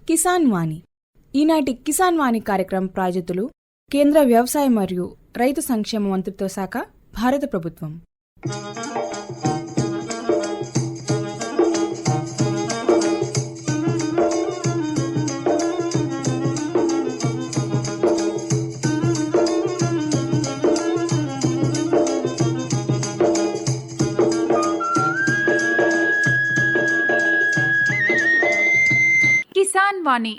కిసాన్ వాణి. ఈనాటి కిసాన్ వాణి కార్యక్రమం ప్రాయోజితులు కేంద్ర వ్యవసాయ మరియు రైతు సంక్షేమ మంత్రిత్వ శాఖ, భారత ప్రభుత్వం. కిసాన్ వాణి.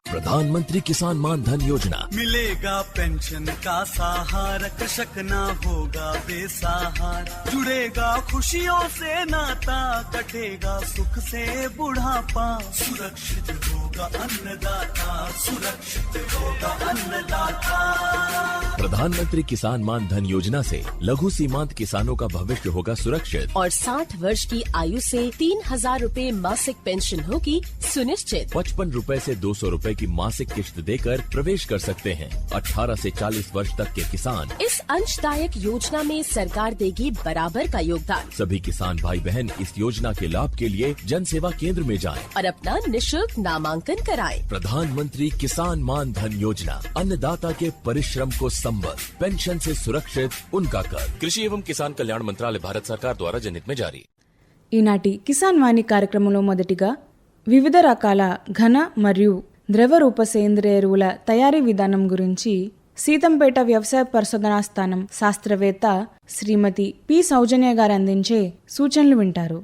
प्रधानमंत्री किसान मान धन योजना। मिलेगा पेंशन का सहारा, कृषक ना होगा बेसहारा, जुड़ेगा खुशियों से नाता, कटेगा सुख से बुढ़ापा, सुरक्षित होगा अन्नदाता, सुरक्षित होगा अन्नदाता। प्रधानमंत्री किसान मान धन योजना से लघु सीमांत किसानों का भविष्य होगा सुरक्षित और 60 वर्ष की आयु से 3,000 रूपए मासिक पेंशन होगी सुनिश्चित। 55 रूपए से 200 रूपए की मासिक किश्त देकर प्रवेश कर सकते हैं। 18 से 40 वर्ष तक के किसान इस अंशदायक योजना में सरकार देगी बराबर का योगदान। सभी किसान भाई बहन इस योजना के लाभ के लिए जन सेवा केंद्र में जाएं और अपना निःशुल्क नामांकन कराएं। प्रधानमंत्री किसान मान धन योजना, अन्नदाता के परिश्रम को संबल, पेंशन से सुरक्षित उनका कर। कृषि एवं किसान कल्याण मंत्रालय, भारत सरकार द्वारा जनहित में जारी। ఈనాటి కిసాన్ వాణి కార్యక్రమంలో మొదటిగా వివిధ రకాల ఘన మరియు ద్రవ రూప సేంద్రియ ఎరువుల తయారీ విధానం గురించి సీతంపేట వ్యవసాయ పరిశోధనా స్థానం శాస్త్రవేత్త శ్రీమతి పి సౌజన్య గారు అందించే సూచనలు వింటారు.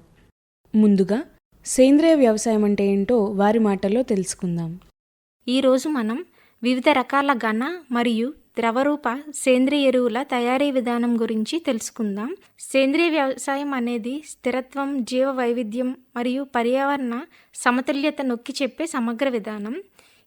ముందుగా సేంద్రియ వ్యవసాయం అంటే ఏంటో వారి మాటల్లో తెలుసుకుందాం. ఈరోజు మనం వివిధ రకాల ఘన మరియు ద్రవరూప సేంద్రియ ఎరువుల తయారీ విధానం గురించి తెలుసుకుందాం. సేంద్రియ వ్యవసాయం అనేది స్థిరత్వం, జీవ వైవిధ్యం మరియు పర్యావరణ సమతుల్యత నొక్కి చెప్పే సమగ్ర విధానం.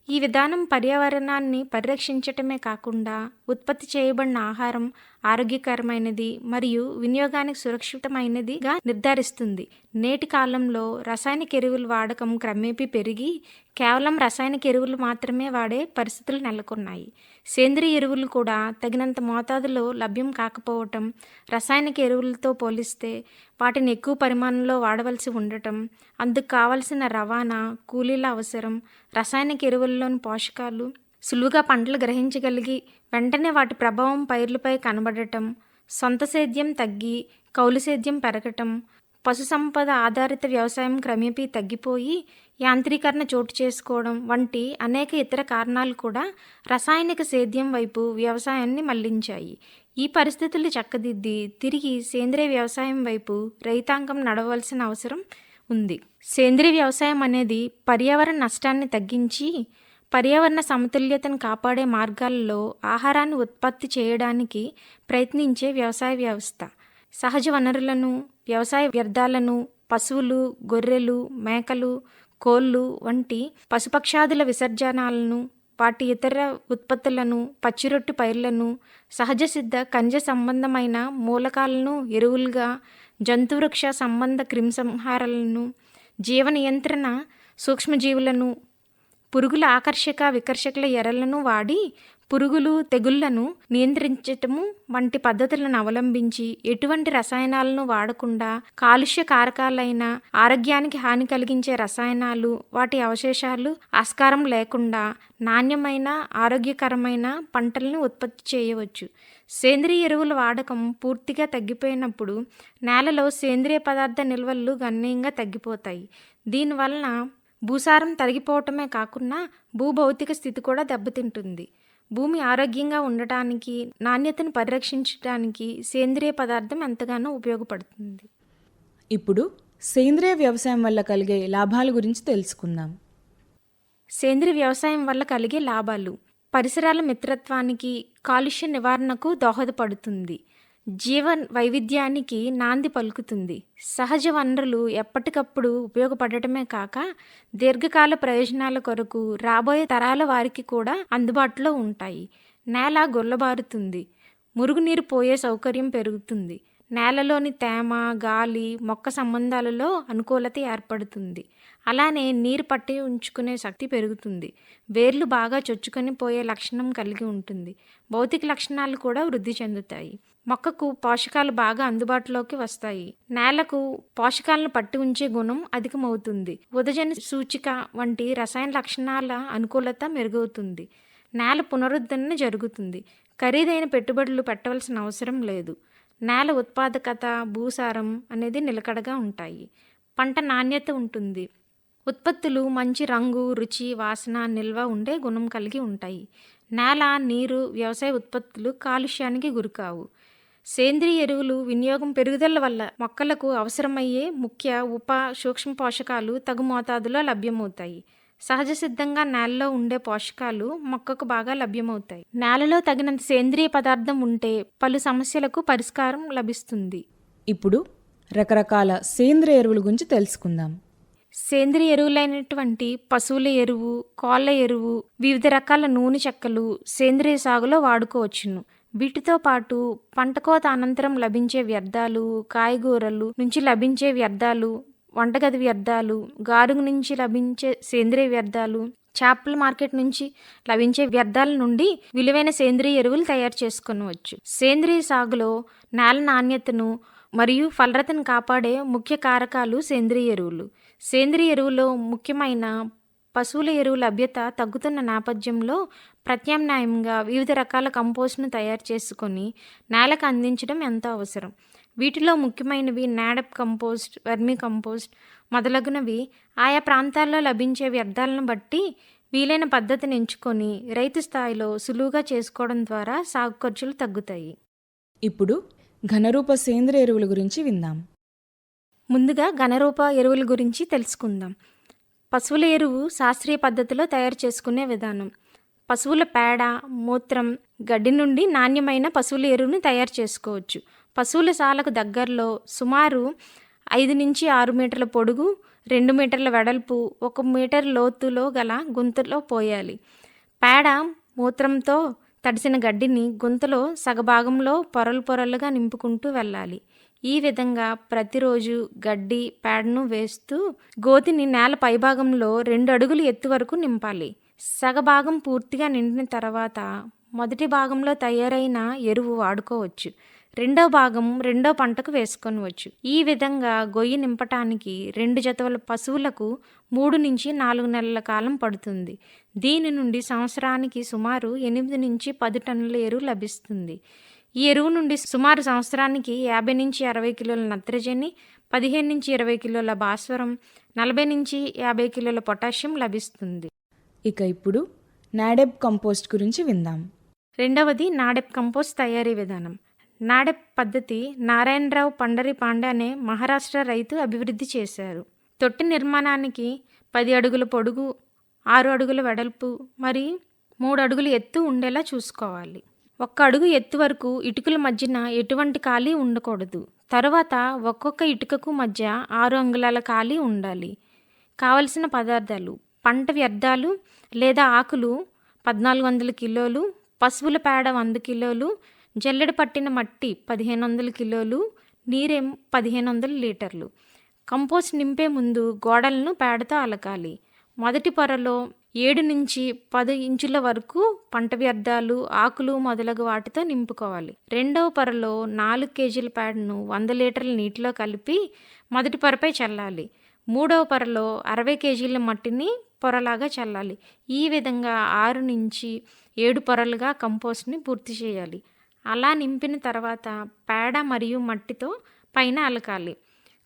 ఈ విధానం పర్యావరణాన్ని పరిరక్షించటమే కాకుండా ఉత్పత్తి చేయబడిన ఆహారం ఆరోగ్యకరమైనది మరియు వినియోగానికి సురక్షితమైనదిగా నిర్ధారిస్తుంది. నేటి కాలంలో రసాయనిక ఎరువుల వాడకం క్రమేపీ పెరిగి కేవలం రసాయనిక ఎరువులు మాత్రమే వాడే పరిస్థితులు నెలకొన్నాయి. సేంద్రియ ఎరువులు కూడా తగినంత మోతాదులో లభ్యం కాకపోవటం, రసాయనిక ఎరువులతో పోలిస్తే వాటిని ఎక్కువ పరిమాణంలో వాడవలసి ఉండటం, అందుకు కావలసిన రవాణా, కూలీల అవసరం, రసాయనిక ఎరువుల్లోని పోషకాలు సులువుగా పంటలు గ్రహించగలిగి వెంటనే వాటి ప్రభావం పైర్లపై కనబడటం, సొంత సేద్యం తగ్గి కౌలు సేద్యం పెరగటం, పశు సంపద ఆధారిత వ్యవసాయం క్రమేపీ తగ్గిపోయి యాంత్రీకరణ చోటు చేసుకోవడం వంటి అనేక ఇతర కారణాలు కూడా రసాయనిక సేద్యం వైపు వ్యవసాయాన్ని మళ్లించాయి. ఈ పరిస్థితులు చక్కదిద్ది తిరిగి సేంద్రియ వ్యవసాయం వైపు రైతాంగం నడవలసిన అవసరం ఉంది. సేంద్రియ వ్యవసాయం అనేది పర్యావరణ నష్టాన్ని తగ్గించి పర్యావరణ సమతుల్యతను కాపాడే మార్గాల్లో ఆహారాన్ని ఉత్పత్తి చేయడానికి ప్రయత్నించే వ్యవసాయ వ్యవస్థ. సహజ వనరులను, వ్యవసాయ వ్యర్థాలను, పశువులు, గొర్రెలు, మేకలు, కోళ్ళు వంటి పశుపక్షాదుల విసర్జనాలను, వాటి ఇతర ఉత్పత్తులను, పచ్చిరొట్టు పైర్లను, సహజ సిద్ధ ఖనిజ సంబంధమైన మూలకాలను ఎరువులుగా, జంతువృక్ష సంబంధ క్రిమిసంహారాలను, జీవ నియంత్రణ సూక్ష్మజీవులను, పురుగుల ఆకర్షక వికర్షకుల ఎరలను వాడి పురుగులు, తెగుళ్లను నియంత్రించటము వంటి పద్ధతులను అవలంబించి ఎటువంటి రసాయనాలను వాడకుండా కాలుష్య కారకాలైన ఆరోగ్యానికి హాని కలిగించే రసాయనాలు, వాటి అవశేషాలు ఆస్కారం లేకుండా నాణ్యమైన ఆరోగ్యకరమైన పంటలను ఉత్పత్తి చేయవచ్చు. సేంద్రియ ఎరువుల వాడకం పూర్తిగా తగ్గిపోయినప్పుడు నేలలో సేంద్రియ పదార్థ నిల్వలు గణనీయంగా తగ్గిపోతాయి. దీనివలన భూసారం తరిగిపోవటమే కాకుండా భూభౌతిక స్థితి కూడా దెబ్బతింటుంది. భూమి ఆరోగ్యంగా ఉండటానికి, నాణ్యతను పరిరక్షించడానికి సేంద్రియ పదార్థం ఎంతగానో ఉపయోగపడుతుంది. ఇప్పుడు సేంద్రియ వ్యవసాయం వల్ల కలిగే లాభాల గురించి తెలుసుకుందాం. సేంద్రియ వ్యవసాయం వల్ల కలిగే లాభాలు: పరిసరాల మిత్రత్వానికి, కాలుష్య నివారణకు దోహదపడుతుంది, జీవ వైవిధ్యానికి నాంది పలుకుతుంది, సహజ వనరులు ఎప్పటికప్పుడు ఉపయోగపడటమే కాక దీర్ఘకాల ప్రయోజనాల కొరకు రాబోయే తరాల వారికి కూడా అందుబాటులో ఉంటాయి. నేల గొల్లబారుతుంది, మురుగునీరు పోయే సౌకర్యం పెరుగుతుంది, నేలలోని తేమ, గాలి, మొక్క సంబంధాలలో అనుకూలత ఏర్పడుతుంది. అలానే నీరు పట్టి ఉంచుకునే శక్తి పెరుగుతుంది, వేర్లు బాగా చొచ్చుకొని పోయే లక్షణం కలిగి ఉంటుంది, భౌతిక లక్షణాలు కూడా వృద్ధి చెందుతాయి, మొక్కకు పోషకాలు బాగా అందుబాటులోకి వస్తాయి, నేలకు పోషకాలను పట్టి ఉంచే గుణం అధికమవుతుంది, ఉదజన సూచిక వంటి రసాయన లక్షణాల అనుకూలత మెరుగవుతుంది, నేల పునరుద్ధరణ జరుగుతుంది, ఖరీదైన పెట్టుబడులు పెట్టవలసిన అవసరం లేదు, నేల ఉత్పాదకత, భూసారం అనేది నిలకడగా ఉంటాయి, పంట నాణ్యత ఉంటుంది, ఉత్పత్తులు మంచి రంగు, రుచి, వాసన, నిల్వ ఉండే గుణం కలిగి ఉంటాయి, నేల, నీరు, వ్యవసాయ ఉత్పత్తులు కాలుష్యానికి గురికావు. సేంద్రియ ఎరువులు వినియోగం పెరుగుదల వల్ల మొక్కలకు అవసరమయ్యే ముఖ్య సూక్ష్మ పోషకాలు తగు మోతాదులో లభ్యమవుతాయి. సహజ సిద్ధంగా నేలలో ఉండే పోషకాలు మొక్కకు బాగా లభ్యమవుతాయి. నేలలో తగినంత సేంద్రియ పదార్థం ఉంటే పలు సమస్యలకు పరిష్కారం లభిస్తుంది. ఇప్పుడు రకరకాల సేంద్రియ ఎరువుల గురించి తెలుసుకుందాం. సేంద్రియ ఎరువులైనటువంటి పశువుల ఎరువు, కోళ్ళ ఎరువు, వివిధ రకాల నూనె చెక్కలు సేంద్రియ సాగులో వాడుకోవచ్చును. వీటితో పాటు పంట కోత అనంతరం లభించే వ్యర్థాలు, కాయగూరలు నుంచి లభించే వ్యర్థాలు, వంటగది వ్యర్థాలు, గారుగు నుంచి లభించే సేంద్రియ వ్యర్థాలు, చేపల మార్కెట్ నుంచి లభించే వ్యర్థాల నుండి విలువైన సేంద్రియ ఎరువులు తయారు చేసుకొనవచ్చు. సేంద్రియ సాగులో నేల నాణ్యతను మరియు ఫలరతను కాపాడే ముఖ్య కారకాలు సేంద్రియ ఎరువులు. సేంద్రియ ఎరువులో ముఖ్యమైన పశువుల ఎరువు లభ్యత తగ్గుతున్న నేపథ్యంలో ప్రత్యామ్నాయంగా వివిధ రకాల కంపోస్ట్ను తయారు చేసుకొని నేలకు అందించడం ఎంతో అవసరం. వీటిలో ముఖ్యమైనవి నాడప్ కంపోస్ట్, వర్మీ కంపోస్ట్ మొదలగునవి. ఆయా ప్రాంతాల్లో లభించే వ్యర్థాలను బట్టి వీలైన పద్ధతిని ఎంచుకొని రైతు స్థాయిలో సులువుగా చేసుకోవడం ద్వారా సాగు ఖర్చులు తగ్గుతాయి. ఇప్పుడు ఘనరూప సేంద్రియ ఎరువుల గురించి విందాం. ముందుగా ఘనరూప ఎరువుల గురించి తెలుసుకుందాం. పశువుల ఎరువు శాస్త్రీయ పద్ధతిలో తయారు చేసుకునే విధానం. పశువుల పేడ, మూత్రం, గడ్డి నుండి నాణ్యమైన పశువుల ఎరువును తయారు చేసుకోవచ్చు. పశువుల శాలకు దగ్గరలో సుమారు 5 నుంచి 6 మీటర్ల పొడుగు, 2 మీటర్ల వెడల్పు, 1 మీటర్ లోతులో గల గుంతలో పోయాలి. పేడ, మూత్రంతో తడిసిన గడ్డిని గుంతలో సగభాగంలో పొరలు పొరలుగా నింపుకుంటూ వెళ్ళాలి. ఈ విధంగా ప్రతిరోజు గడ్డి, పేడను వేస్తూ గోతిని నేల పైభాగంలో 2 అడుగులు ఎత్తు వరకు నింపాలి. సగభాగం పూర్తిగా నిండిన తర్వాత మొదటి భాగంలో తయారైన ఎరువు వాడుకోవచ్చు. రెండో భాగం రెండో పంటకు వేసుకొనవచ్చు. ఈ విధంగా గొయ్యి నింపటానికి 2 జతల పశువులకు 3 నుంచి 4 నెలల కాలం పడుతుంది. దీని నుండి సంవత్సరానికి సుమారు 8 నుంచి 10 టన్నుల ఎరువు లభిస్తుంది. ఈ ఎరువు నుండి సుమారు సంవత్సరానికి 50 నుంచి 60 కిలోల నత్రజని, 15 నుంచి 20 కిలోల భాస్వరం, 40 నుంచి 50 కిలోల పొటాషియం లభిస్తుంది. ఇక ఇప్పుడు నాడెప్ కంపోస్ట్ గురించి విందాం. రెండవది నాడెప్ కంపోస్ట్ తయారీ విధానం. నాడెప్ పద్ధతి నారాయణరావు పండరిపాండే అనే మహారాష్ట్ర రైతు అభివృద్ధి చేశారు. తొట్టి నిర్మాణానికి 10 అడుగుల పొడుగు, 6 అడుగుల వెడల్పు మరియు 3 అడుగుల ఎత్తు ఉండేలా చూసుకోవాలి. 1 అడుగు ఎత్తు వరకు ఇటుకల మధ్యన ఎటువంటి ఖాళీ ఉండకూడదు. తరువాత ఒక్కొక్క ఇటుకకు మధ్య 6 అంగుళాల ఖాళీ ఉండాలి. కావలసిన పదార్థాలు: పంట వ్యర్థాలు లేదా ఆకులు 1400 కిలోలు, పశువుల పేడ 100 కిలోలు, జల్లెడ పట్టిన మట్టి 1500 కిలోలు, నీరేం 1500 లీటర్లు. కంపోస్ట్ నింపే ముందు గోడలను పేడతో అలకాలి. మొదటి పొరలో 7 నుంచి 10 ఇంచుల వరకు పంట వ్యర్థాలు, ఆకులు మొదలగు వాటితో నింపుకోవాలి. రెండవ పొరలో 4 కేజీల పేడను 100 లీటర్ల నీటిలో కలిపి మొదటి పొరపై చల్లాలి. మూడవ పొరలో 60 కేజీల మట్టిని పొరలాగా చల్లాలి. ఈ విధంగా 6 నుంచి 7 పొరలుగా కంపోస్ట్ని పూర్తి చేయాలి. అలా నింపిన తర్వాత పేడ మరియు మట్టితో పైన అలకాలి.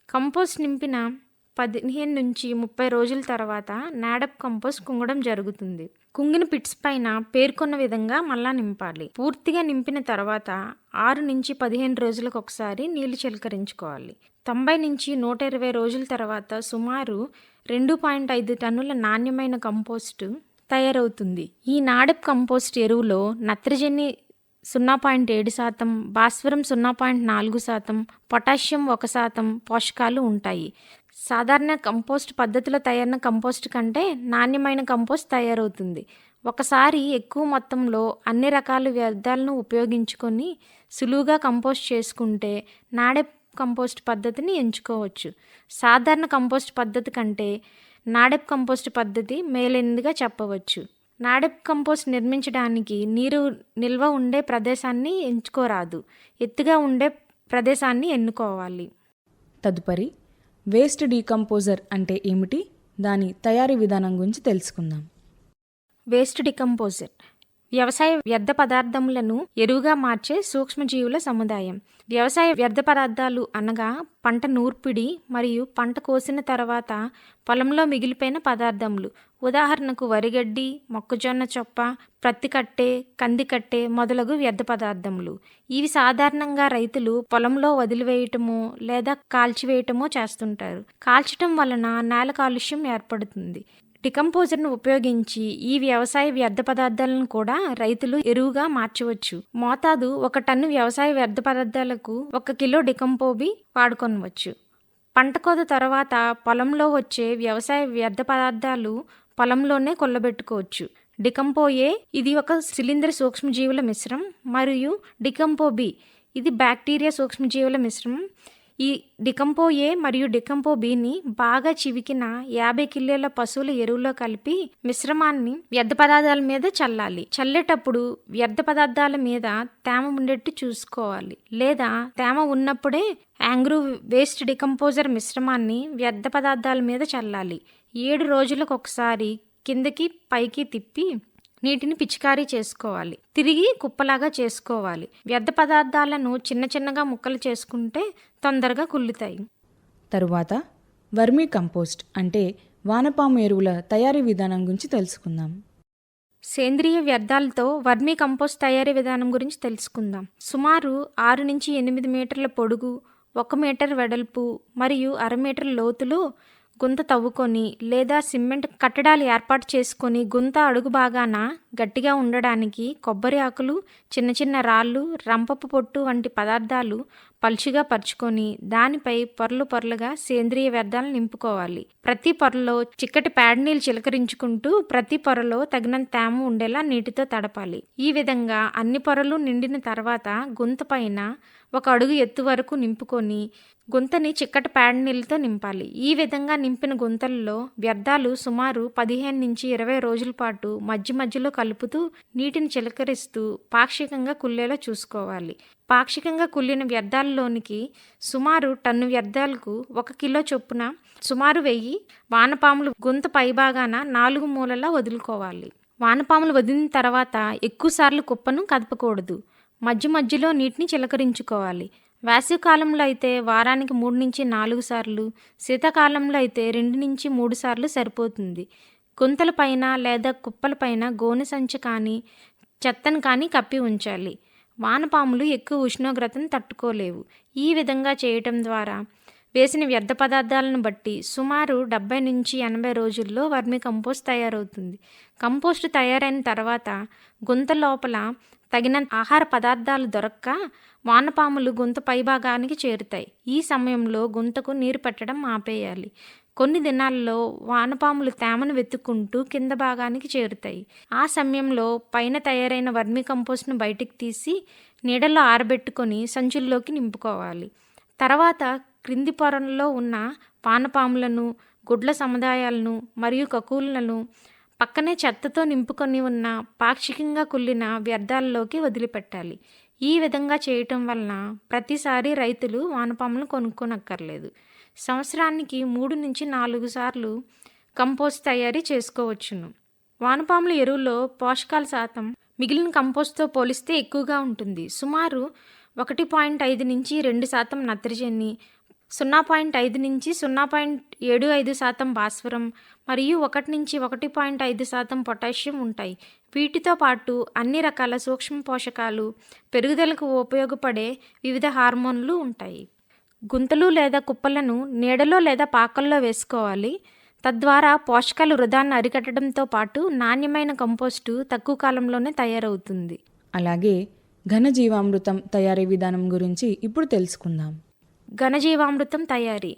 కంపోస్ట్ నింపిన 15 నుంచి 30 రోజుల తర్వాత నాడప్ కంపోస్ట్ కుంగడం జరుగుతుంది. కుంగిన పిట్స్ పైన పేర్కొన్న విధంగా మళ్ళా నింపాలి. పూర్తిగా నింపిన తర్వాత 6 నుంచి 15 రోజులకు ఒకసారి నీళ్లు చిలకరించుకోవాలి. 90 నుంచి 120 రోజుల తర్వాత సుమారు 2.5 టన్నుల నాణ్యమైన కంపోస్టు తయారవుతుంది. ఈ నాడెప్ కంపోస్ట్ ఎరువులో నత్రజని 0.7%, భాస్వరం 0.4%, పొటాషియం 1% పోషకాలు ఉంటాయి. సాధారణ కంపోస్ట్ పద్ధతిలో తయారైన కంపోస్ట్ కంటే నాణ్యమైన కంపోస్ట్ తయారవుతుంది. ఒకసారి ఎక్కువ మొత్తంలో అన్ని రకాల వ్యర్థాలను ఉపయోగించుకొని సులువుగా కంపోస్ట్ చేసుకుంటే నాడెప్ కంపోస్ట్ పద్ధతిని ఎంచుకోవచ్చు. సాధారణ కంపోస్ట్ పద్ధతి కంటే నాడెప్ కంపోస్ట్ పద్ధతి మేలైనదిగా చెప్పవచ్చు. నాడెప్ కంపోస్ట్ నిర్మించడానికి నీరు నిల్వ ఉండే ప్రదేశాన్ని ఎంచుకోరాదు, ఎత్తుగా ఉండే ప్రదేశాన్ని ఎన్నుకోవాలి. తదుపరి వేస్ట్ డీకంపోజర్ అంటే ఏమిటి, దాని తయారీ విధానం గురించి తెలుసుకుందాం. వేస్ట్ డికంపోజర్ వ్యవసాయ వ్యర్థ పదార్థములను ఎరువుగా మార్చే సూక్ష్మజీవుల సముదాయం. వ్యవసాయ వ్యర్థ పదార్థాలు అనగా పంట నూర్పిడి మరియు పంట కోసిన తర్వాత పొలంలో మిగిలిపోయిన పదార్థములు. ఉదాహరణకు వరిగడ్డి, మొక్కజొన్న చొప్ప, ప్రత్తి కట్టె, కంది కట్టె మొదలగు వ్యర్థ పదార్థములు. ఇవి సాధారణంగా రైతులు పొలంలో వదిలివేయటమో లేదా కాల్చివేయటమో చేస్తుంటారు. కాల్చటం వలన నేల కాలుష్యం ఏర్పడుతుంది. డికంపోజర్ను ఉపయోగించి ఈ వ్యవసాయ వ్యర్థ పదార్థాలను కూడా రైతులు ఎరువుగా మార్చవచ్చు. మోతాదు 1 టన్ను వ్యవసాయ వ్యర్థ పదార్థాలకు 1 కిలో డికంపోబి వాడుకొనవచ్చు. పంట కోత తర్వాత పొలంలో వచ్చే వ్యవసాయ వ్యర్థ పదార్థాలు పొలంలోనే కొల్లబెట్టుకోవచ్చు. డికంపోఏ ఇది ఒక శిలీంద్ర సూక్ష్మజీవుల మిశ్రమం మరియు డికంపోబి ఇది బ్యాక్టీరియా సూక్ష్మజీవుల మిశ్రమం. ఈ డికంపోఏ మరియు డికంపోబిని బాగా చివికిన 50 కిలోల పశువుల ఎరువులో కలిపి మిశ్రమాన్ని వ్యర్థ పదార్థాల మీద చల్లాలి. చల్లేటప్పుడు వ్యర్థ పదార్థాల మీద తేమ ఉండేట్టు చూసుకోవాలి, లేదా తేమ ఉన్నప్పుడే యాంగ్రూ వేస్ట్ డికంపోజర్ మిశ్రమాన్ని వ్యర్థ పదార్థాల మీద చల్లాలి. 7 రోజులకు ఒకసారి కిందకి పైకి తిప్పి నీటిని పిచికారీ చేసుకోవాలి. తిరిగి కుప్పలాగా చేసుకోవాలి. వ్యర్థ పదార్థాలను చిన్న చిన్నగా ముక్కలు చేసుకుంటే తొందరగా కుళ్ళుతాయి. తరువాత వర్మీ కంపోస్ట్ అంటే వానపాము ఎరువుల తయారీ విధానం గురించి తెలుసుకుందాం. సేంద్రియ వ్యర్థాలతో వర్మీ కంపోస్ట్ తయారీ విధానం గురించి తెలుసుకుందాం. సుమారు 6 నుంచి 8 మీటర్ల పొడుగు, 1 మీటర్ వెడల్పు మరియు 1/2 మీటర్ లోతులో గుంత తవ్వుకొని లేదా సిమెంట్ కట్టడాలు ఏర్పాటు చేసుకొని గుంత అడుగు భాగాన గట్టిగా ఉండడానికి కొబ్బరి ఆకులు, చిన్న చిన్న రాళ్ళు, రంపపు పొట్టు వంటి పదార్థాలు పలుచుగా పరుచుకొని దానిపై పొరలు పొరలుగా సేంద్రియ వ్యర్థాలను నింపుకోవాలి. ప్రతి పొరలో చిక్కటి పేడ నీళ్ళు చిలకరించుకుంటూ ప్రతి పొరలో తగినంత తేమ ఉండేలా నీటితో తడపాలి. ఈ విధంగా అన్ని పొరలు నిండిన తర్వాత గుంత పైన 1 అడుగు ఎత్తు వరకు నింపుకొని గుంతని చిక్కటి పేడ నీళ్ళతో నింపాలి. ఈ విధంగా నింపిన గుంతల్లో వ్యర్థాలు సుమారు 15 నుంచి 20 రోజుల పాటు మధ్య మధ్యలో కలుపుతూ నీటిని చిలకరిస్తూ పాక్షికంగా కుళ్ళేలా చూసుకోవాలి. పాక్షికంగా కుళ్ళిన వ్యర్థాలలోనికి సుమారు టన్ను వ్యర్థాలకు 1 కిలో చొప్పున సుమారు 1000 వానపాములు గుంత పైభాగాన 4 మూలలా వదులుకోవాలి. వానపాములు వదిలిన తర్వాత ఎక్కువసార్లు కుప్పను కదపకూడదు. మధ్య మధ్యలో నీటిని చిలకరించుకోవాలి. వేసవికాలంలో అయితే వారానికి 3 నుంచి 4 సార్లు, శీతాకాలంలో అయితే 2 నుంచి 3 సార్లు సరిపోతుంది. గుంతలపైన లేదా కుప్పలపైన గోనె సంచి కానీ చెత్తను కానీ కప్పి ఉంచాలి. వానపాములు ఎక్కువ ఉష్ణోగ్రతను తట్టుకోలేవు. ఈ విధంగా చేయటం ద్వారా వేసిన వ్యర్థ పదార్థాలను బట్టి సుమారు 70 నుంచి 80 రోజుల్లో వర్మీ కంపోస్ట్ తయారవుతుంది. కంపోస్టు తయారైన తర్వాత గుంత లోపల తగినంత ఆహార పదార్థాలు దొరక్క వానపాములు గుంత పైభాగానికి చేరుతాయి. ఈ సమయంలో గుంతకు నీరు పెట్టడం ఆపేయాలి. కొన్ని దినాల్లో వానపాములు తేమను వెతుక్కుంటూ కింద భాగానికి చేరుతాయి. ఆ సమయంలో పైన తయారైన వర్మీ కంపోస్ట్ను బయటికి తీసి నీడలో ఆరబెట్టుకొని సంచుల్లోకి నింపుకోవాలి. తర్వాత క్రింది పొరల్లో ఉన్న వానపాములను, గుడ్ల సముదాయాలను మరియు కకూలను పక్కనే చెత్తతో నింపుకొని ఉన్న పాక్షికంగా కుళ్ళిన వ్యర్థాల్లోకి వదిలిపెట్టాలి. ఈ విధంగా చేయటం వలన ప్రతిసారి రైతులు వానపాములను కొనుక్కోనక్కర్లేదు. సంవత్సరానికి 3 నుంచి 4 సార్లు కంపోస్ట్ తయారీ చేసుకోవచ్చును. వానపాముల ఎరువులో పోషకాల శాతం మిగిలిన కంపోస్ట్తో పోలిస్తే ఎక్కువగా ఉంటుంది. సుమారు 1.5 నుంచి 2% నత్రజని, 0.5 నుంచి 0.75% భాస్వరం మరియు 1 నుంచి 1.5% పొటాషియం ఉంటాయి. వీటితో పాటు అన్ని రకాల సూక్ష్మ పోషకాలు, పెరుగుదలకు ఉపయోగపడే వివిధ హార్మోన్లు ఉంటాయి. గుంతలు లేదా కుప్పలను నీడలో లేదా పాకల్లో వేసుకోవాలి. తద్వారా పోషకాలు వృధాన్ని అరికట్టడంతో పాటు నాణ్యమైన కంపోస్టు తక్కువ కాలంలోనే తయారవుతుంది. అలాగే ఘనజీవామృతం తయారీ విధానం గురించి ఇప్పుడు తెలుసుకుందాం. ఘనజీవామృతం తయారీ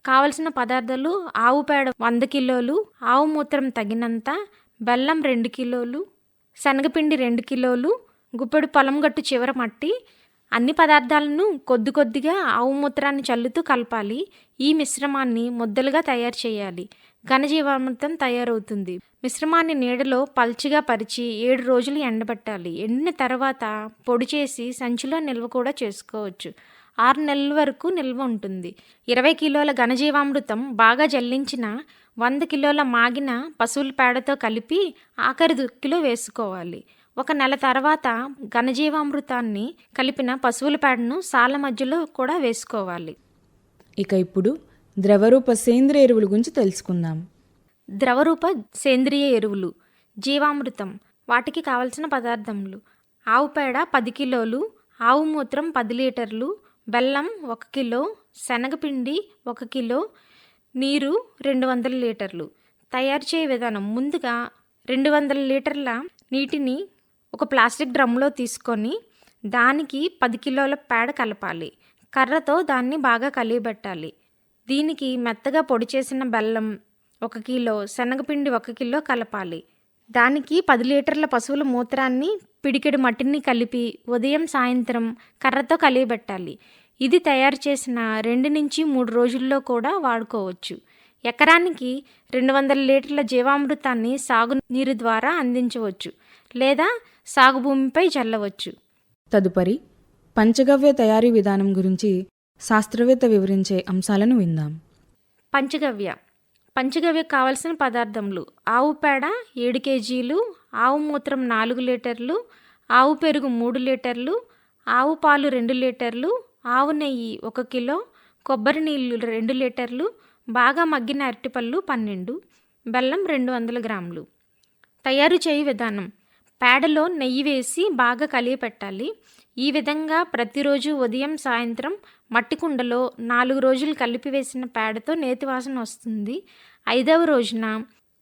కావలసిన పదార్థాలు: ఆవు పేడ 100 కిలోలు, ఆవు మూత్రం తగినంత, బెల్లం 2 కిలోలు, శనగపిండి 2 కిలోలు, గుప్పెడు పొలం గట్టు చివర మట్టి. అన్ని పదార్థాలను కొద్ది కొద్దిగా ఆవు మూత్రాన్ని చల్లుతూ కలపాలి. ఈ మిశ్రమాన్ని ముద్దలుగా తయారు చేయాలి. ఘనజీవామృతం తయారవుతుంది. మిశ్రమాన్ని నీడలో పల్చగా పరిచి 7 రోజులు ఎండబెట్టాలి. ఎండిన తర్వాత పొడి చేసి సంచిలో నిల్వ కూడా చేసుకోవచ్చు. 6 నెలల వరకు నిల్వ ఉంటుంది. 20 కిలోల ఘనజీవామృతం బాగా జల్లించిన 100 కిలోల మాగిన పశువుల పేడతో కలిపి ఆఖరి దుక్కిలో వేసుకోవాలి. 1 నెల తర్వాత ఘనజీవామృతాన్ని కలిపిన పశువుల పేడను సాల మధ్యలో కూడా వేసుకోవాలి. ఇక ఇప్పుడు ద్రవరూప సేంద్రియ ఎరువుల గురించి తెలుసుకుందాం. ద్రవరూప సేంద్రియ ఎరువులు. జీవామృతం. వాటికి కావలసిన పదార్థములు: ఆవు పేడ 10 కిలోలు, ఆవు మూత్రం 10 లీటర్లు, బెల్లం 1 కిలో, శనగపిండి 1 కిలో, నీరు 200 లీటర్లు. తయారు చేయ విధానం: ముందుగా 200 లీటర్ల నీటిని ఒక ప్లాస్టిక్ డ్రమ్లో తీసుకొని దానికి 10 కిలోల పేడ కలపాలి. కర్రతో దాన్ని బాగా కలియబెట్టాలి. దీనికి మెత్తగా పొడి చేసిన బెల్లం 1 కిలో, శనగపిండి 1 కిలో కలపాలి. దానికి 10 లీటర్ల పశువుల మూత్రాన్ని, పిడికెడు మట్టిని కలిపి ఉదయం సాయంత్రం కర్రతో కలియబెట్టాలి. ఇది తయారు చేసిన 2 నుంచి 3 రోజుల్లో కూడా వాడుకోవచ్చు. ఎకరానికి 200 లీటర్ల జీవామృతాన్ని సాగు నీరు ద్వారా అందించవచ్చు లేదా సాగు భూమిపై చల్లవచ్చు. తదుపరి పంచగవ్య తయారీ విధానం గురించి శాస్త్రవేత్త వివరించే అంశాలను విందాం. పంచగవ్య కావలసిన పదార్థములు: ఆవు పేడ 7 కేజీలు, ఆవు మూత్రం 4 లీటర్లు, ఆవు పెరుగు 3 లీటర్లు, ఆవు పాలు 2 లీటర్లు, ఆవు నెయ్యి 1 కిలో, కొబ్బరి నీళ్లు 2 లీటర్లు, బాగా మగ్గిన అరటిపళ్ళు 12, బెల్లం 200 గ్రాములు. తయారు చేయ విధానం: పేడలో నెయ్యి వేసి బాగా కలియపెట్టాలి. ఈ విధంగా ప్రతిరోజు ఉదయం సాయంత్రం మట్టి కుండలో 4 రోజులు కలిపివేసిన పేడతో నేతి వాసన వస్తుంది. 5వ రోజున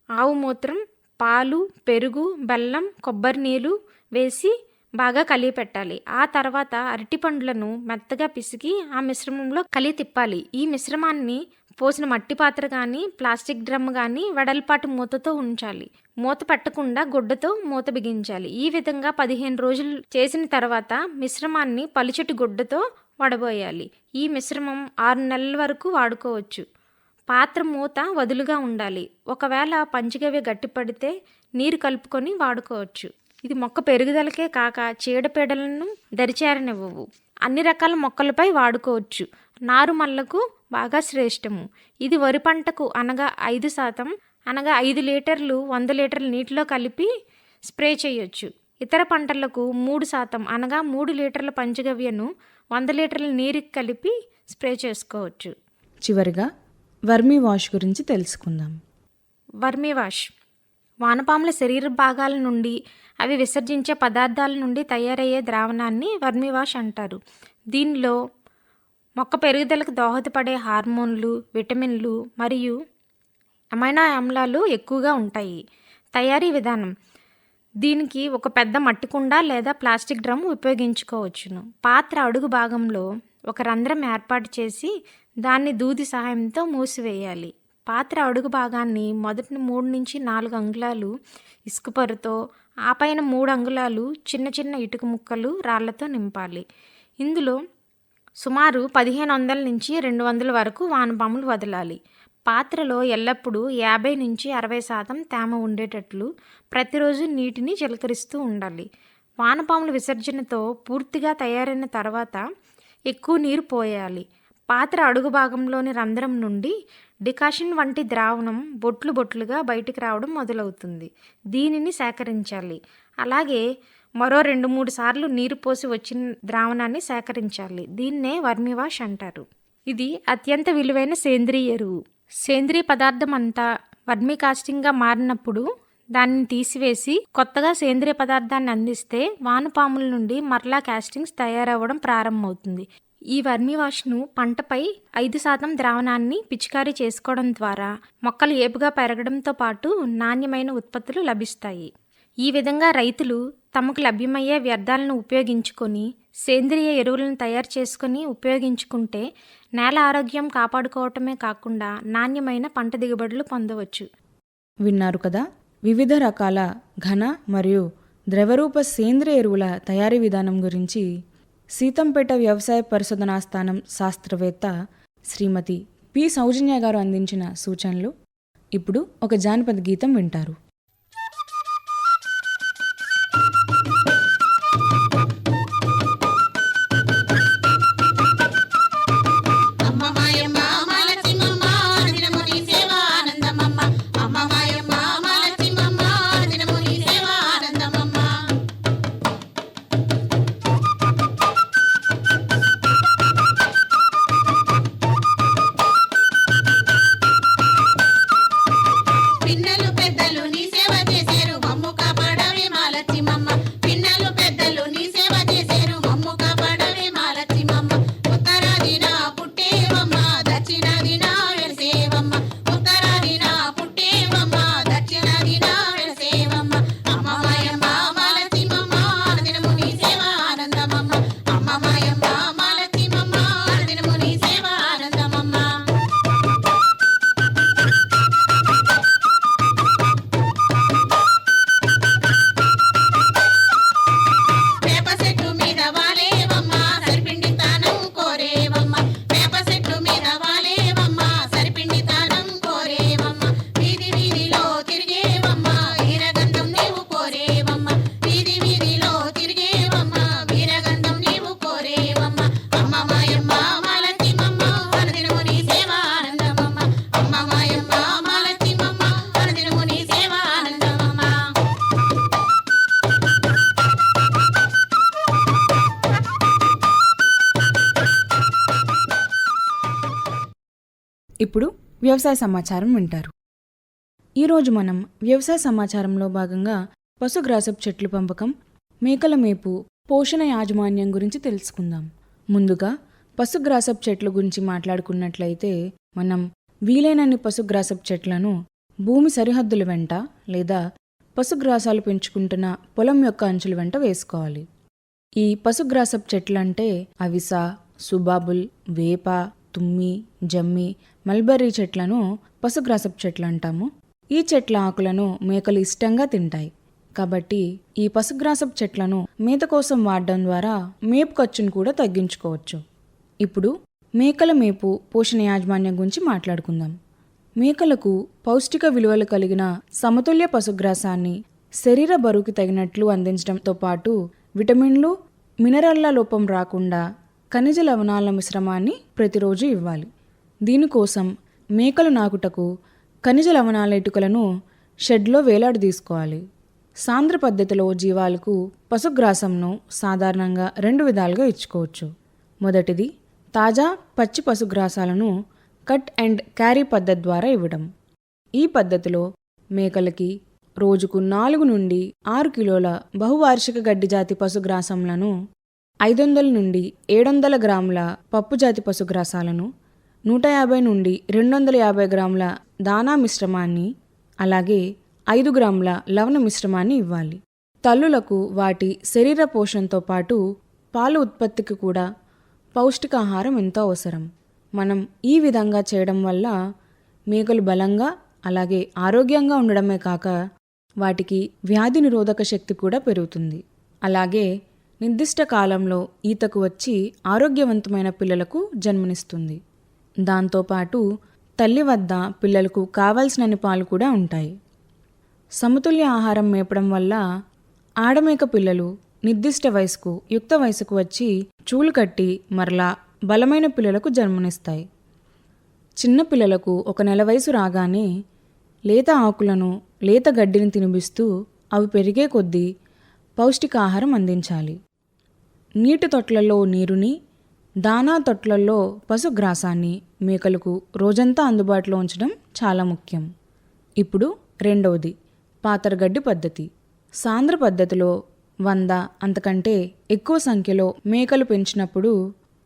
ఆవు మూత్రం, పాలు, పెరుగు, బెల్లం, కొబ్బరి నీళ్ళు వేసి బాగా కలియపెట్టాలి. ఆ తర్వాత అరటిపండ్లను మెత్తగా పిసికి ఆ మిశ్రమంలో తిప్పాలి. ఈ మిశ్రమాన్ని పోసిన మట్టి పాత్ర కానీ ప్లాస్టిక్ డ్రమ్ కానీ వెడల్పాటి మూతతో ఉంచాలి. మూత పెట్టకుండా గుడ్డతో మూత బిగించాలి. ఈ విధంగా 15 రోజులు చేసిన తర్వాత మిశ్రమాన్ని పలుచటి గుడ్డతో వడబోయాలి. ఈ మిశ్రమం 6 నెలల వరకు వాడుకోవచ్చు. పాత్ర మూత వదులుగా ఉండాలి. ఒకవేళ పంచగవ్య గట్టిపడితే నీరు కలుపుకొని వాడుకోవచ్చు. ఇది మొక్క పెరుగుదలకే కాక చీడపీడలను దరిచేరనివ్వవు. అన్ని రకాల మొక్కలపై వాడుకోవచ్చు. నారుమల్లకు బాగా శ్రేష్టము. ఇది వరి పంటకు అనగా 5% అనగా 5 లీటర్లు 100 లీటర్ల నీటిలో కలిపి స్ప్రే చేయొచ్చు. ఇతర పంటలకు 3% అనగా 3 లీటర్ల పంచగవ్యను 100 లీటర్ల నీరుకి కలిపి స్ప్రే చేసుకోవచ్చు. చివరిగా వర్మీ వాష్ గురించి తెలుసుకుందాం. వర్మీ వాష్ వానపాముల శరీర భాగాల నుండి అవి విసర్జించే పదార్థాల నుండి తయారయ్యే ద్రావణాన్ని వర్మీ వాష్ అంటారు. దీనిలో మొక్క పెరుగుదలకు దోహదపడే హార్మోన్లు, విటమిన్లు మరియు అమైనో ఆమ్లాలు ఎక్కువగా ఉంటాయి. తయారీ విధానం: దీనికి ఒక పెద్ద మట్టి కుండ లేదా ప్లాస్టిక్ డ్రమ్ ఉపయోగించుకోవచ్చును. పాత్ర అడుగు భాగంలో ఒక రంధ్రం ఏర్పాటు చేసి దాన్ని దూది సహాయంతో మూసివేయాలి. పాత్ర అడుగు భాగాన్ని మొదటి 3 నుంచి 4 అంగుళాలు ఇసుకపొరతో, ఆపైన 3 అంగుళాలు చిన్న చిన్న ఇటుక ముక్కలు రాళ్లతో నింపాలి. ఇందులో సుమారు 1500 నుంచి 200 వరకు వానపాములు వదలాలి. పాత్రలో ఎల్లప్పుడూ 50 నుంచి 60% తేమ ఉండేటట్లు ప్రతిరోజు నీటిని చిలకరిస్తూ ఉండాలి. వానపాముల విసర్జనతో పూర్తిగా తయారైన తర్వాత ఎక్కువ నీరు పోయాలి. పాత్ర అడుగు భాగంలోని రంధ్రం నుండి డికాషన్ వంటి ద్రావణం బొట్లు బొట్లుగా బయటికి రావడం మొదలవుతుంది. దీనిని సేకరించాలి. అలాగే మరో 2-3 సార్లు నీరు పోసి వచ్చిన ద్రావణాన్ని సేకరించాలి. దీన్నే వర్మీ వాష్ అంటారు. ఇది అత్యంత విలువైన సేంద్రియ ఎరువు. సేంద్రియ పదార్థం అంతా వర్మీ కాస్టింగ్గా మారినప్పుడు దానిని తీసివేసి కొత్తగా సేంద్రియ పదార్థాన్ని అందిస్తే వానపాముల నుండి మరలా కాస్టింగ్స్ తయారవ్వడం ప్రారంభమవుతుంది. ఈ వర్మీ వాష్ను పంటపై 5% ద్రావణాన్ని పిచికారీ చేసుకోవడం ద్వారా మొక్కలు ఏపుగా పెరగడంతో పాటు నాణ్యమైన ఉత్పత్తులు లభిస్తాయి. ఈ విధంగా రైతులు తమకు లభ్యమయ్యే వ్యర్థాలను ఉపయోగించుకొని సేంద్రియ ఎరువులను తయారు చేసుకొని ఉపయోగించుకుంటే నేల ఆరోగ్యం కాపాడుకోవటమే కాకుండా నాణ్యమైన పంట దిగుబడులు పొందవచ్చు. విన్నారు కదా, వివిధ రకాల ఘన మరియు ద్రవరూప సేంద్రియ ఎరువుల తయారీ విధానం గురించి సీతంపేట వ్యవసాయ పరిశోధనా స్థానం శాస్త్రవేత్త శ్రీమతి పి సౌజన్య గారు అందించిన సూచనలు. ఇప్పుడు ఒక జానపద గీతం వింటారు. పిన్నలు పెద్దలు నీ సేవ చేసేరు మమ్ము కాపాడవే మాలచ్చిమమ్మ. పిన్నలు పెద్దలు నీ సేవ చేసేరు మమ్ము కాపాడవే మాలచ్చిమమ్మ. ఉత్తరాదిన పుట్టేవమ్మ దక్షిణాదిన వెలిసేవమ్మ. ఉత్తరాదిన పుట్టేవమ్మ దక్షిణాదిన వెలిసేవమ్మ. అమ్మ మాయమ్మ మాలచ్చిమమ్మ దినము నీ సేవ ఆనందమమ్మ. అమ్మ మాయమ్మ మాలచ్చిమమ్మ దినము నీ సేవ ఆనందమమ్మ. వేప చెట్టు మీద వాలేవమ్మ సరిపిండి తానం కోరేవమ్మ. వేప చెట్టు మీద వాలేవమ్మ సరిపిండి తానం కోరేవమ్మ. వీధి వీధిలో తిరిగేవమ్మ వీరగంధం నీవు కోరేవమ్మ. వీధి వీధిలో తిరిగేవమ్మ వీరగంధం నీవు కోరేవమ్మ. అమ్మ మాయమ్మ మాలచ్చిమమ్మ అనుదినము నీ సేవ ఆనందమమ్మ. అమ్మ మాయమ్మ మాలచ్చిమమ్మ అనుదినము నీ సేవ ఆనందమమ్మ. ఇప్పుడు వ్యవసాయ సమాచారం వింటారు. ఈరోజు మనం వ్యవసాయ సమాచారంలో భాగంగా పశుగ్రాసపు చెట్లు పెంపకం, మేకల మేపు, పోషణ యాజమాన్యం గురించి తెలుసుకుందాం. ముందుగా పశుగ్రాసపు చెట్ల గురించి మాట్లాడుకున్నట్లయితే మనం వీలైనన్ని పశుగ్రాసపు చెట్లను భూమి సరిహద్దుల వెంట లేదా పశుగ్రాసాలు పెంచుకుంటున్న పొలం యొక్క అంచుల వెంట వేసుకోవాలి. ఈ పశుగ్రాసపు చెట్లంటే అవిస, సుబాబుల్, వేప, తుమ్మి, జమ్మి, మల్బరీ చెట్లను పశుగ్రాసపు చెట్లు అంటాము. ఈ చెట్ల ఆకులను మేకలు ఇష్టంగా తింటాయి. కాబట్టి ఈ పశుగ్రాసపు చెట్లను మేత కోసం వాడడం ద్వారా మేపు ఖర్చును కూడా తగ్గించుకోవచ్చు. ఇప్పుడు మేకల మేపు, పోషణ యాజమాన్యం గురించి మాట్లాడుకుందాం. మేకలకు పౌష్టిక విలువలు కలిగిన సమతుల్య పశుగ్రాసాన్ని శరీర బరువుకి తగినట్లు అందించడంతో పాటు విటమిన్లు, మినరల్ల లోపం రాకుండా ఖనిజ లవణాల మిశ్రమాన్ని ప్రతిరోజు ఇవ్వాలి. దీనికోసం మేకలు నాకుటకు ఖనిజ లవణాల ఇటుకలను షెడ్లో వేలాడదీసుకోవాలి. సాంద్ర పద్ధతిలో జీవాలకు పశుగ్రాసంను సాధారణంగా 2 విధాలుగా ఇచ్చుకోవచ్చు. మొదటిది తాజా పచ్చి పశుగ్రాసాలను కట్ అండ్ క్యారీ పద్ధతి ద్వారా ఇవ్వడం. ఈ పద్ధతిలో మేకలకి రోజుకు 4 నుండి 6 కిలోల బహువార్షిక గడ్డి జాతి పశుగ్రాసంలను, 500 నుండి 700 గ్రాముల పప్పు జాతి పశుగ్రాసాలను, 150 నుండి 250 గ్రాముల దానా మిశ్రమాన్ని, అలాగే 5 గ్రాముల లవణ మిశ్రమాన్ని ఇవ్వాలి. తల్లులకు వాటి శరీర పోషణతో పాటు పాలు ఉత్పత్తికి కూడా పౌష్టికాహారం ఎంతో అవసరం. మనం ఈ విధంగా చేయడం వల్ల మేకలు బలంగా అలాగే ఆరోగ్యంగా ఉండడమే కాక వాటికి వ్యాధి నిరోధక శక్తి కూడా పెరుగుతుంది. అలాగే నిర్దిష్ట కాలంలో ఈతకు వచ్చి ఆరోగ్యవంతమైన పిల్లలకు జన్మనిస్తుంది. దాంతోపాటు తల్లి వద్ద పిల్లలకు కావాల్సినన్ని పాలు కూడా ఉంటాయి. సమతుల్య ఆహారం మేపడం వల్ల ఆడమేక పిల్లలు నిర్దిష్ట వయసుకు, యుక్త వయసుకు వచ్చి చూలు కట్టి మరలా బలమైన పిల్లలకు జన్మనిస్తాయి. చిన్న పిల్లలకు 1 నెల వయసు రాగానే లేత ఆకులను, లేత గడ్డిని తినిపిస్తూ అవి పెరిగే కొద్దీ పౌష్టికాహారం అందించాలి. నీటి తొట్లలో నీరుని, దానా తొట్లల్లో పశుగ్రాసాన్ని మేకలకు రోజంతా అందుబాటులో ఉంచడం చాలా ముఖ్యం. ఇప్పుడు రెండవది పాతరగడ్డి పద్ధతి. సాంద్ర పద్ధతిలో 100 అంతకంటే ఎక్కువ సంఖ్యలో మేకలు పెంచినప్పుడు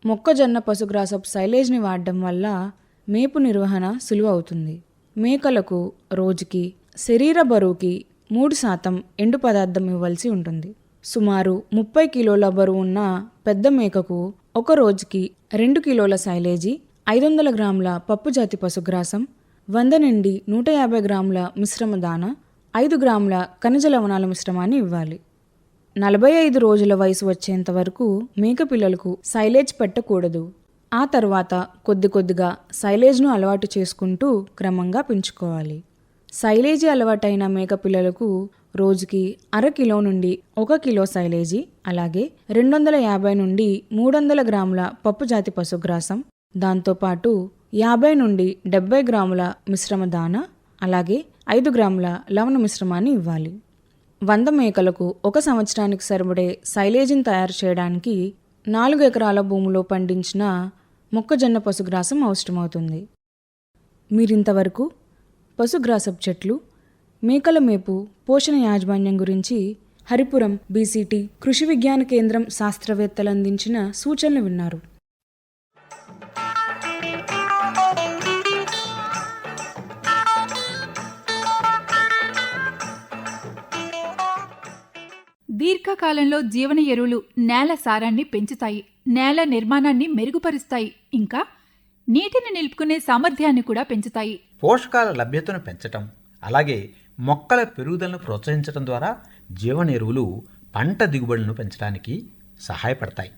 మొక్కజొన్న పశుగ్రాసపు సైలేజ్ని వాడడం వల్ల మేపు నిర్వహణ సులువు అవుతుంది. మేకలకు రోజుకి శరీర బరువుకి 3% ఎండు పదార్థం ఇవ్వాల్సి ఉంటుంది. సుమారు 30 కిలోల బరువు ఉన్న పెద్ద మేకకు ఒక రోజుకి 2 కిలోల సైలేజీ, 500 గ్రాముల పప్పుజాతి పశుగ్రాసం, 100 నుండి 150 గ్రాముల మిశ్రమ దాన, 5 గ్రాముల ఖనిజ లవణాల మిశ్రమాన్ని ఇవ్వాలి. 45 రోజుల వయసు వచ్చేంత వరకు మేక పిల్లలకు సైలేజ్ పెట్టకూడదు. ఆ తర్వాత కొద్ది కొద్దిగా సైలేజ్ను అలవాటు చేసుకుంటూ క్రమంగా పెంచుకోవాలి. సైలేజీ అలవాటైన మేక పిల్లలకు రోజుకి 0.5 కిలో నుండి 1 కిలో సైలేజీ, అలాగే 250 నుండి 300 గ్రాముల పప్పుజాతి పశుగ్రాసం, దాంతోపాటు 50 నుండి 70 గ్రాముల మిశ్రమ దాన, అలాగే 5 గ్రాముల లవణ మిశ్రమాన్ని ఇవ్వాలి. 100 మేకలకు 1 సంవత్సరానికి సరిపడే సైలేజీని తయారు చేయడానికి 4 ఎకరాల భూమిలో పండించిన మొక్కజొన్న పశుగ్రాసం అవసరమవుతుంది. మీరింతవరకు పశుగ్రాసపు చెట్లు, మేకల మేపు, పోషణ యాజమాన్యం గురించి హరిపురం BCT కృషి విజ్ఞాన కేంద్రం శాస్త్రవేత్తలు అందించిన సూచనలు విన్నారు. దీర్ఘకాలంలో జీవన ఎరువులు నేల సారాన్ని పెంచుతాయి, నేల నిర్మాణాన్ని మెరుగుపరుస్తాయి, ఇంకా నీటిని నిలుపుకునే సామర్థ్యాన్ని కూడా పెంచుతాయి. పోషకాల లభ్యతను పెంచటం, అలాగే మొక్కల పెరుగుదలను ప్రోత్సహించడం ద్వారా జీవన ఎరువులు పంట దిగుబడులను పెంచడానికి సహాయపడతాయి.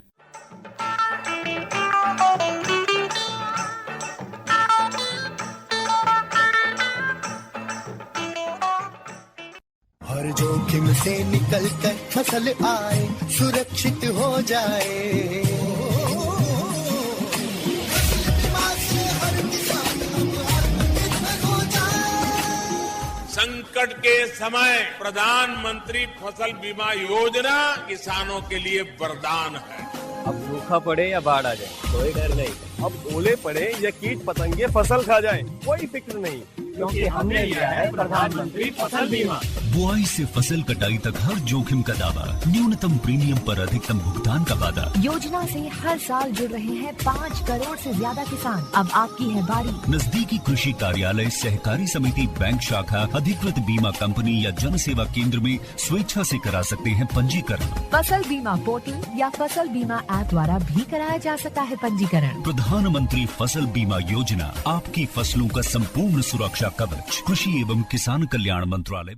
हर जोखिम से निकल कर फसल आए, सुरक्षित हो जाए। संकट के समय प्रधानमंत्री फसल बीमा योजना किसानों के लिए वरदान है। अब सूखा पड़े या बाढ़ आ जाए कोई डर नहीं, अब ओले पड़े या कीट पतंगे फसल खा जाए कोई फिक्र नहीं, क्योंकि हमने लिया है प्रधानमंत्री फसल बीमा। बुआई से फसल कटाई तक हर जोखिम का दावा, न्यूनतम प्रीमियम पर अधिकतम भुगतान का वादा। योजना से हर साल जुड़ रहे हैं 5 करोड़ से ज्यादा किसान। अब आपकी है बारी। नजदीकी कृषि कार्यालय, सहकारी समिति, बैंक शाखा, अधिकृत बीमा कंपनी या जन सेवा केंद्र में स्वेच्छा से करा सकते हैं पंजीकरण। फसल बीमा पोर्टल या फसल बीमा ऐप द्वारा भी कराया जा सकता है पंजीकरण। प्रधानमंत्री फसल बीमा योजना, आपकी फसलों का संपूर्ण सुरक्षा कवच, कृषि एवं किसान कल्याण मंत्रालय।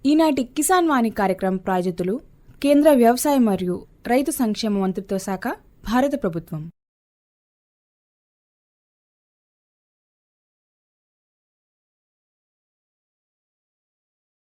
ఈనాటి కిసాన్ వాణి కార్యక్రమం ప్రాయోజితులు కేంద్ర వ్యవసాయ మరియు రైతు సంక్షేమ మంత్రిత్వ శాఖ, భారత ప్రభుత్వం.